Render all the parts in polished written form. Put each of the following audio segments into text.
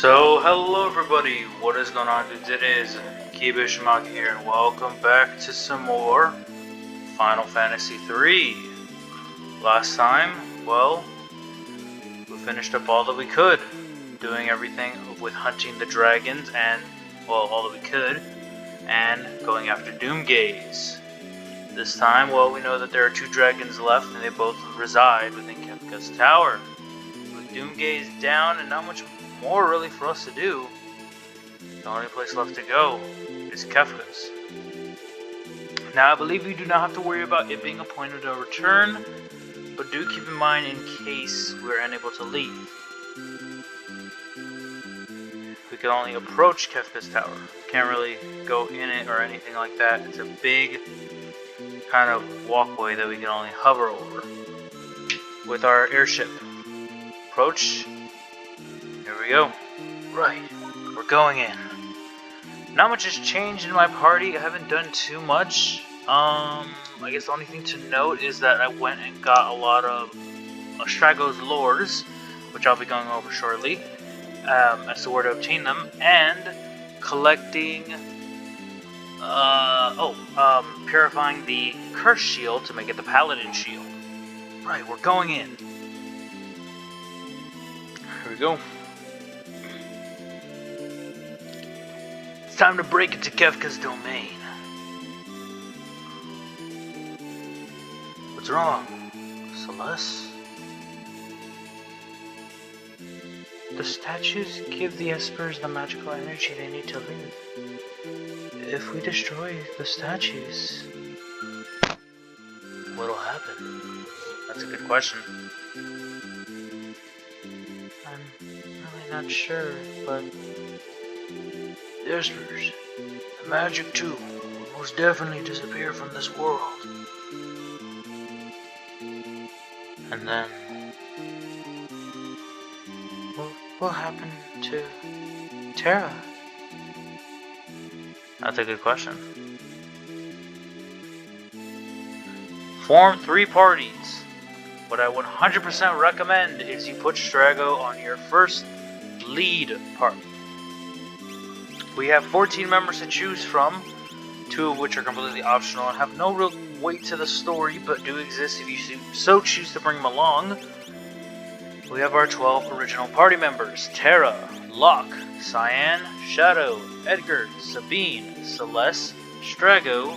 Hello everybody, what is going on dudes? It is Kefka here and welcome back to some more Final Fantasy 3. Last time, well, we finished up all that we could, doing everything with hunting the dragons and, well, all that we could, and going after Doomgaze. This time, well, we know that there are two dragons left and they both reside within Kefka's tower. With Doomgaze down and not much more really for us to do, the only place left to go is Kefka's. Now I believe we do not have to worry about it being a point of no return, but do keep in mind in case we're unable to leave. We can only approach Kefka's tower. Can't really go in it or anything like that. It's a big kind of walkway that we can only hover over with our airship. Approach. Here we go. Right, we're going in. Not much has changed in my party. I haven't done too much. I guess the only thing to note is that I went and got a lot of Strago's lures, which I'll be going over shortly, as to where to obtain them, and collecting, purifying the curse shield to make it the paladin shield. Right, we're going in. Here we go. It's time to break into Kefka's domain. What's wrong, Celeste? The statues give the Espers the magical energy they need to live. If we destroy the statues, what'll happen? That's a good question. I'm really not sure, but the Espers, the magic too, will most definitely disappear from this world. And then, what will happen to Terra? That's a good question. Form 3 parties. What I 100% recommend is you put Strago on your first lead party. We have 14 members to choose from, 2 of which are completely optional and have no real weight to the story, but do exist if you so choose to bring them along. We have our 12 original party members: Terra, Locke, Cyan, Shadow, Edgar, Sabine, Celeste, Strago,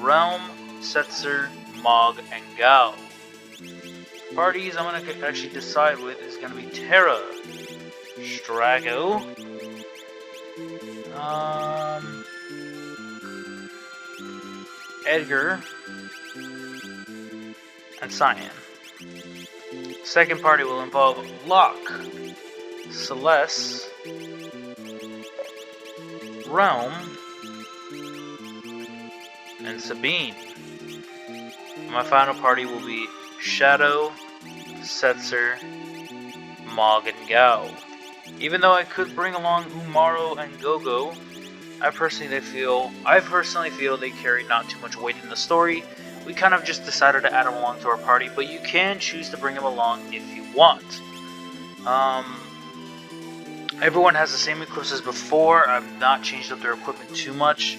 Realm, Setzer, Mog, and Gao. Parties I'm going to actually decide with is going to be Terra, Strago, Edgar, and Cyan. Second party will involve Locke, Celeste, Realm, and Sabine. My final party will be Shadow, Setzer, Mog, and Gao. Even though I could bring along Umaro and Gogo, I personally feel they carry not too much weight in the story. We kind of just decided to add them along to our party, but you can choose to bring them along if you want. Everyone has the same equips as before. I've not changed up their equipment too much.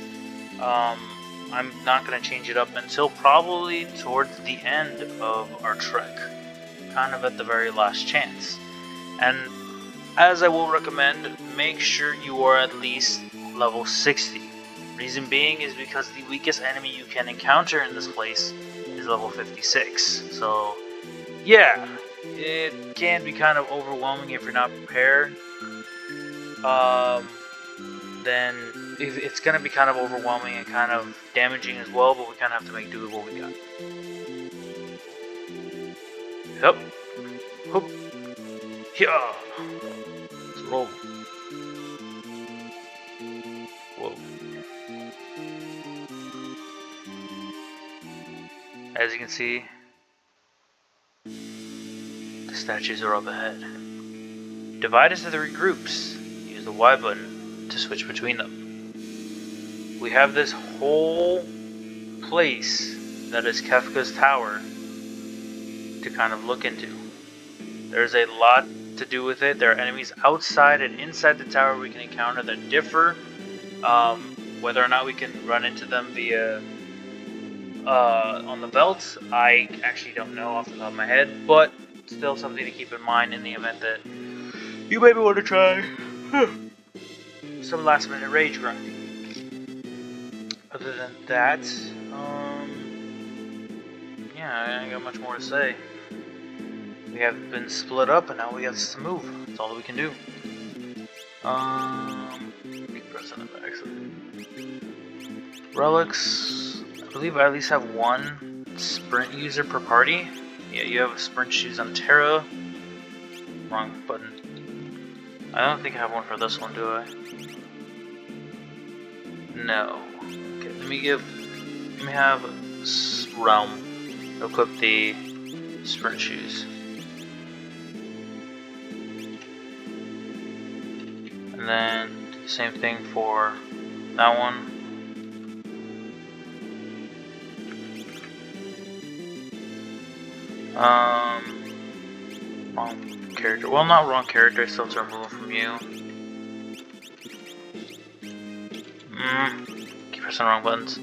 I'm not going to change it up until probably towards the end of our trek. Kind of at the very last chance. And as I will recommend, make sure you are at least level 60. Reason being is because the weakest enemy you can encounter in this place is level 56. So, yeah, it can be kind of overwhelming if you're not prepared. Then it's going to be kind of overwhelming and kind of damaging as well, but we kind of have to make do with what we got. Yep. Hoop. Yeah. Let's roll. Whoa. As you can see, the statues are up ahead. Divide us into 3 groups. Use the Y button to switch between them. We have this whole place that is Kefka's tower to kind of look into. There's a lot to do with it. There are enemies outside and inside the tower we can encounter that differ. Whether or not we can run into them via on the belt, I actually don't know off the top of my head, but still something to keep in mind in the event that you maybe want to try some last minute rage grinding. Other than that, yeah, I ain't got much more to say. We have been split up and now we have to move. That's all that we can do. Keep pressing the backside. Relics. I believe I at least have one sprint user per party. Yeah, you have sprint shoes on Terra. Wrong button. I don't think I have one for this one, do I? No. Okay, let me have Realm equip the sprint shoes. And then do the same thing for that one. Wrong character. Well, not wrong character, I still have to remove it from you. Keep pressing the wrong buttons.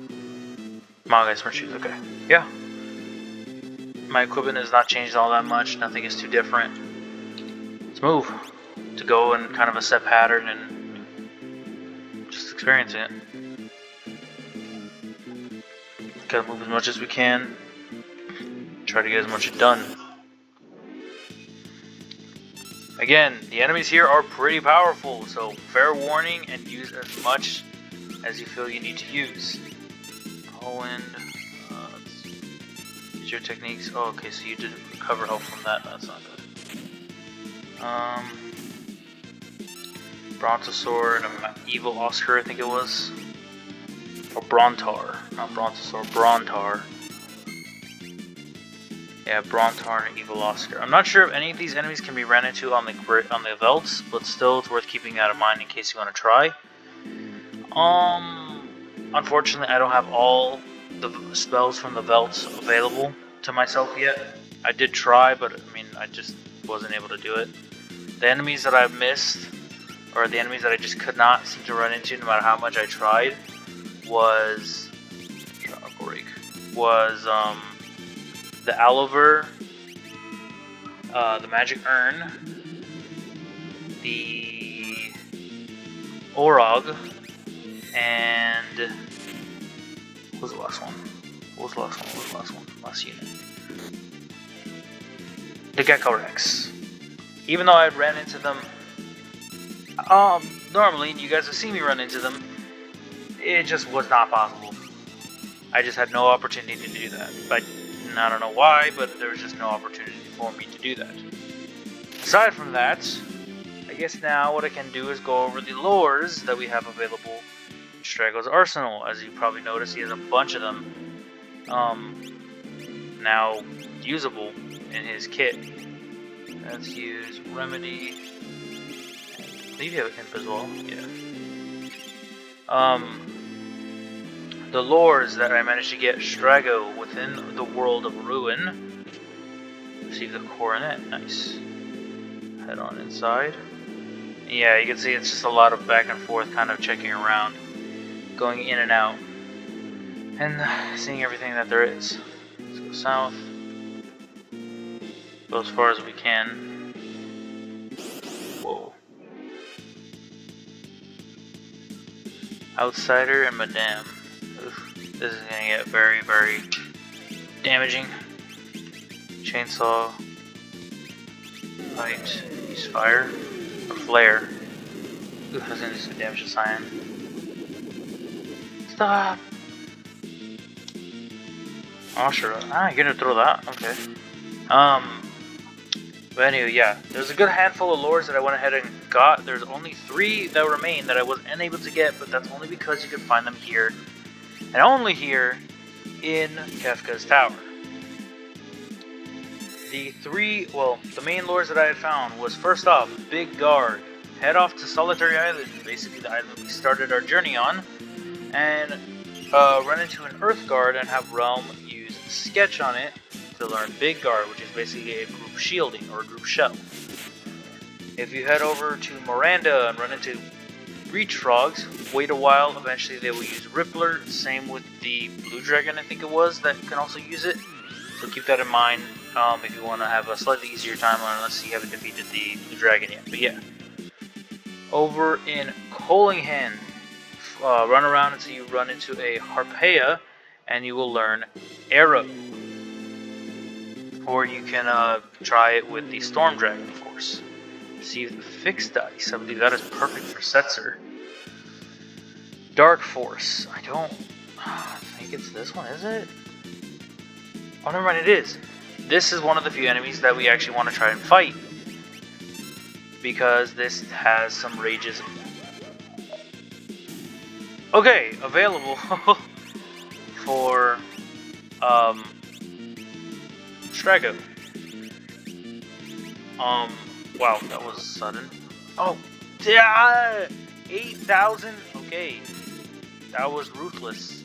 Manga sprint shoes, okay. Yeah. My equipment has not changed all that much, nothing is too different. Let's move. To go in kind of a set pattern and just experiencing it. Gotta move as much as we can. Try to get as much done. Again, the enemies here are pretty powerful, so fair warning and use as much as you feel you need to use. Poland. Use your techniques. Oh, okay, so you did recover health from that. That's not good. Brontosaur and an evil Oscar, I think it was. Or Brontar. Not Brontosaur, Brontar. Yeah, Brontar and evil Oscar. I'm not sure if any of these enemies can be ran into on the velds, but still it's worth keeping that in mind in case you want to try. Unfortunately, I don't have all the spells from the velds available to myself yet. I did try, but I mean, I just wasn't able to do it. The enemies that I missed, or the enemies that I just could not seem to run into no matter how much I tried, was the Oliver, the Magic Urn, the Orog, and what was the last one? Last unit. The Gecko Rex. Even though I ran into them, normally, and you guys have seen me run into them, it just was not possible. I just had no opportunity to do that. But I don't know why, but there was just no opportunity for me to do that. Aside from that, I guess now what I can do is go over the lures that we have available in Strago's arsenal. As you probably noticed, he has a bunch of them now usable in his kit. Let's use Remedy. I believe you have Imp as well. Yeah. The lures that I managed to get Strago within the world of Ruin. Receive the coronet. Nice. Head on inside. Yeah, you can see it's just a lot of back and forth, kind of checking around, going in and out, and seeing everything that there is. Let's go south. Go as far as we can. Whoa. Outsider and Madame. Oof. This is gonna get very, very damaging. Chainsaw. Light. Use fire. Or flare. Oof, that's gonna do some damage to Cyan. Stop! Oh, sure. Ah, you're gonna throw that? Okay. But anyway, yeah. There's a good handful of lures that I went ahead and got. There's only 3 that remain that I was unable to get, but that's only because you could find them here. And only here in Kefka's tower. The main lures that I had found was, first off, Big Guard. Head off to Solitary Island, basically the island we started our journey on, and run into an Earth Guard and have Realm use Sketch on it to learn Big Guard, which is basically a group shielding or a group shell. If you head over to Miranda and run into Breach Frogs, wait a while, eventually they will use Rippler. Same with the Blue Dragon, I think it was, that can also use it. So keep that in mind if you want to have a slightly easier time, unless you haven't defeated the Blue Dragon yet. But yeah. Over in Collingham, run around until you run into a Harpea, and you will learn Arrow. Or you can try it with the Storm Dragon, of course. Receive the Fixed Dice. I believe that is perfect for Setzer. Dark Force. I don't think it's this one, is it? Oh, never mind, it is. This is one of the few enemies that we actually want to try and fight, because this has some rages. Okay, available for Strago. Wow, that was sudden. Oh, yeah, 8,000. Okay, that was ruthless.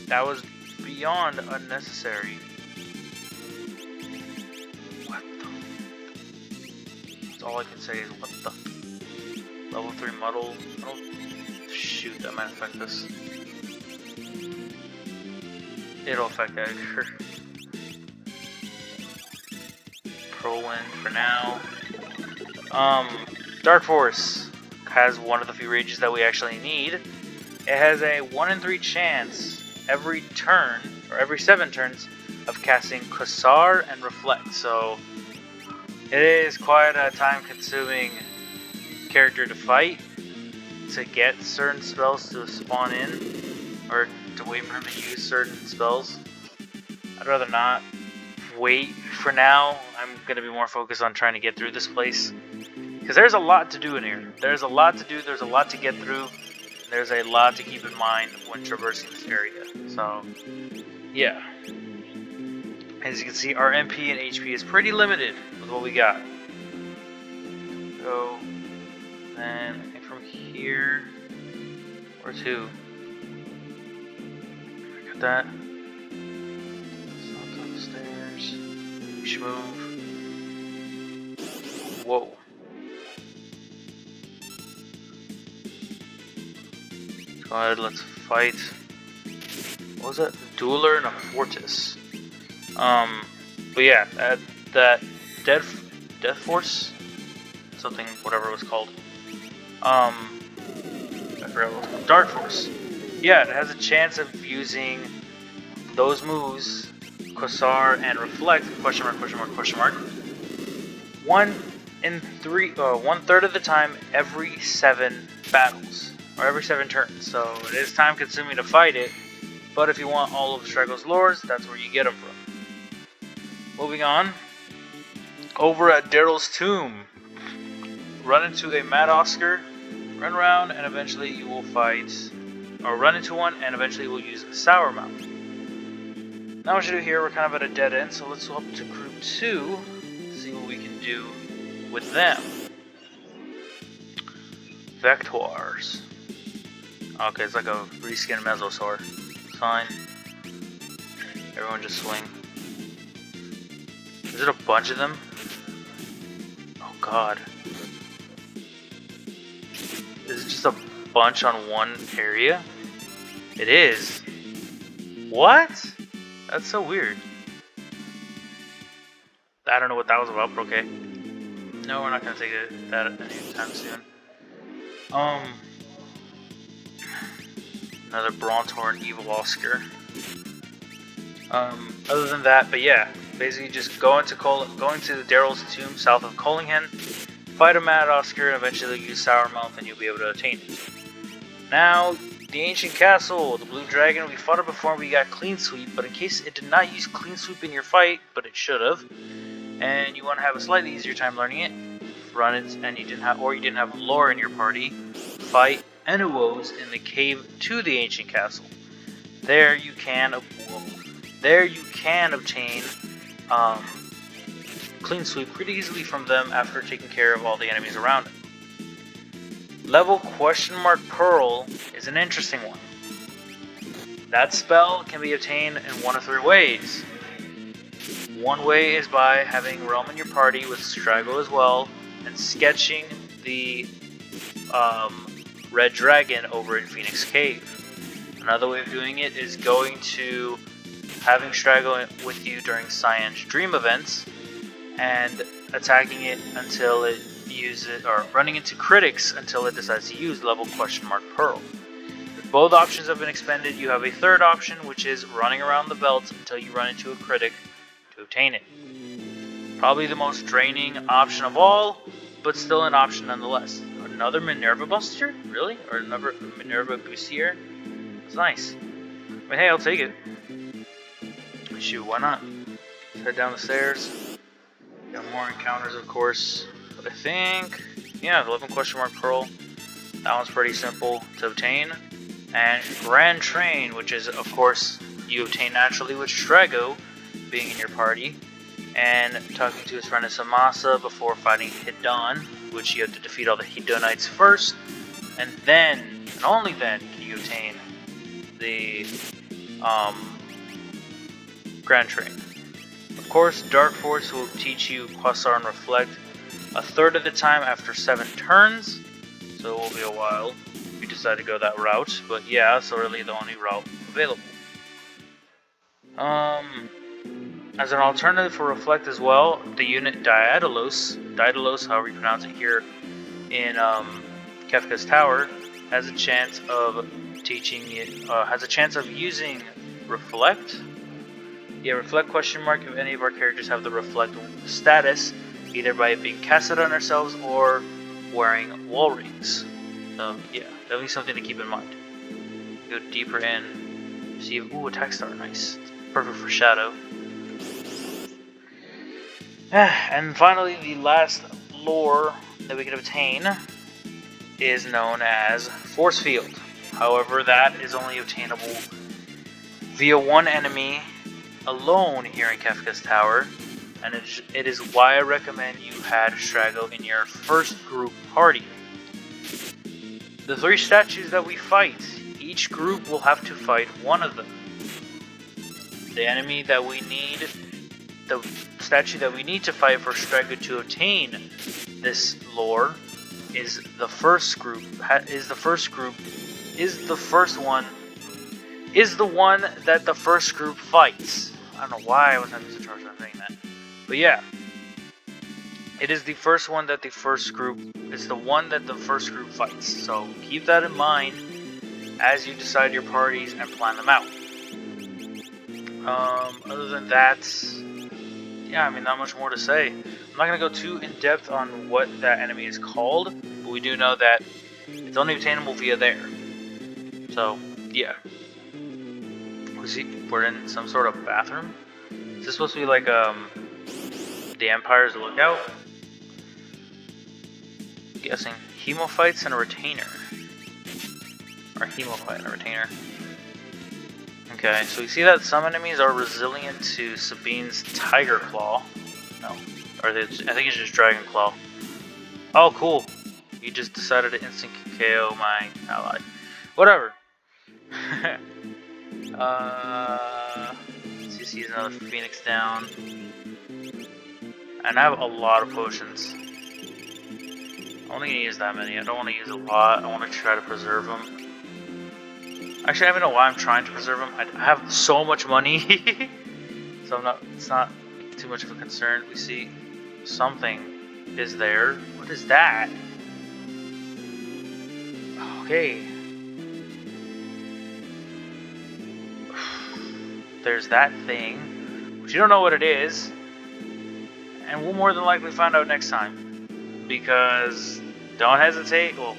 That was beyond unnecessary. What the? That's all I can say is what the. Level 3 muddle. Oh, shoot, that might affect this. It'll affect Edgar. Pro win for now. Dark Force has one of the few rages that we actually need. It has a 1 in 3 chance every turn, or every 7 turns, of casting Quasar and Reflect. So it is quite a time-consuming character to fight, to get certain spells to spawn in, or to wait for him to use certain spells. I'd rather not wait for now. I'm going to be more focused on trying to get through this place, because there's a lot to do in here. There's a lot to do, there's a lot to get through, and there's a lot to keep in mind when traversing this area. So, yeah. As you can see, our MP and HP is pretty limited with what we got. So, then I think from here, where to? I got that. So upstairs. We should move. Whoa. Go ahead, let's fight. What was that? Dueler and a Fortis. But yeah, that Death Force? Something, whatever it was called. I forgot what it was called. Dark Force. Yeah, it has a chance of using those moves, Quasar and Reflect, question mark, question mark, question mark, 1/3 of the time every 7 battles, or every 7 turns. So it is time consuming to fight it, but if you want all of Strago's lures, that's where you get them from. Moving on, over at Daryl's Tomb, run into a Mad Oscar, run around, and eventually you will fight, or run into one, and eventually we'll use Sour Mouth. Now what you do here, we're kind of at a dead end, so let's go up to Group 2, see what we can do with them. Vectors. Okay, it's like a reskinned Mesosaur. Fine. Everyone just swing. Is it a bunch of them? Oh god. Is it just a bunch on one area? It is. What? That's so weird. I don't know what that was about, but okay. No, we're not gonna take that anytime soon. Another Bronthorn Evil Oscar. Other than that, but yeah, basically just going to Daryl's Tomb south of Collingham, fight a Mad Oscar, and eventually use Sour Mouth, and you'll be able to attain it. Now, the Ancient Castle, the Blue Dragon, we fought it before and we got Clean Sweep, but in case it did not use Clean Sweep in your fight, but it should have, and you want to have a slightly easier time learning it, run it, and you didn't have lore in your party, fight Enuos in the cave to the Ancient Castle. There you can obtain Clean Sweep pretty easily from them after taking care of all the enemies around it. Level ? Pearl is an interesting one. That spell can be obtained in one of 3 ways. One way is by having Realm in your party with Strago as well, and sketching the red dragon over in Phoenix Cave. Another way of doing it is going to having Strago with you during Cyan's dream events and attacking it until it uses, or running into critics until it decides to use level ? Pearl. If both options have been expended, you have a third option, which is running around the belt until you run into a critic to obtain it. Probably the most draining option of all, but still an option nonetheless. Another Minerva Buster? Really? Or another Minerva Boostier? It's nice. I mean, hey, I'll take it. Shoot, why not? Let's head down the stairs. Got more encounters, of course. But I think, yeah, 11 ? Pearl. That one's pretty simple to obtain. And Grand Train, which is, of course, you obtain naturally with Strago being in your party. And talking to his friend Samasa before fighting Hidon, which you have to defeat all the Hidonites first. And then, and only then, can you obtain the Grand Train. Of course, Dark Force will teach you Quasar and Reflect a third of the time after 7 turns, so it will be a while if you decide to go that route, but yeah, it's really the only route available. As an alternative for Reflect as well, the unit Daedalus, however you pronounce it here in Kefka's Tower, has a chance of using Reflect. Yeah, Reflect ? If any of our characters have the Reflect status, either by it being casted on ourselves or wearing wall rings. So yeah, that'll be something to keep in mind. Go deeper in. See, attack star, nice. Perfect for Shadow. And finally, the last lore that we can obtain is known as Force Field. However, that is only obtainable via one enemy alone here in Kefka's Tower, and it is why I recommend you had Strago in your first group party. The 3 statues that we fight, each group will have to fight one of them. The enemy that we need, the statue that we need to fight for Strago to obtain this lore is the first one that the first group fights. I don't know why I was having such a hard time saying that. But yeah. It is the first one that the first group fights. So keep that in mind as you decide your parties and plan them out. Other than that, yeah, I mean, not much more to say. I'm not going to go too in depth on what that enemy is called, but we do know that it's only obtainable via there. So, yeah. We're in some sort of bathroom? Is this supposed to be like, the Empire's lookout? I'm guessing Hemophytes and a Retainer. Or Hemophyte and a Retainer. Okay, so we see that some enemies are resilient to Sabine's Tiger Claw. No. Or I think it's just Dragon Claw. Oh, cool. You just decided to instant KO my ally. Whatever. Let's see, another Phoenix down. And I have a lot of potions. I'm only gonna use that many. I don't want to use a lot. I want to try to preserve them. Actually, I don't even know why I'm trying to preserve them. I have so much money, so it's not too much of a concern. We see something is there. What is that? Okay. There's that thing, which you don't know what it is, and we'll more than likely find out next time. Because don't hesitate. Well,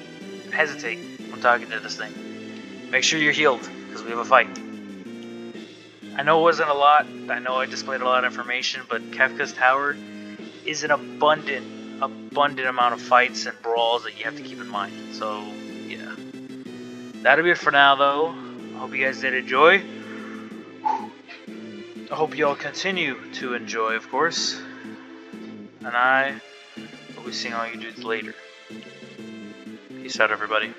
hesitate when talking to this thing. Make sure you're healed, because we have a fight. I know it wasn't a lot. I know I displayed a lot of information, but Kefka's Tower is an abundant amount of fights and brawls that you have to keep in mind. So, yeah. That'll be it for now, though. I hope you guys did enjoy. I hope you all continue to enjoy, of course. And I will be seeing all you dudes later. Peace out, everybody.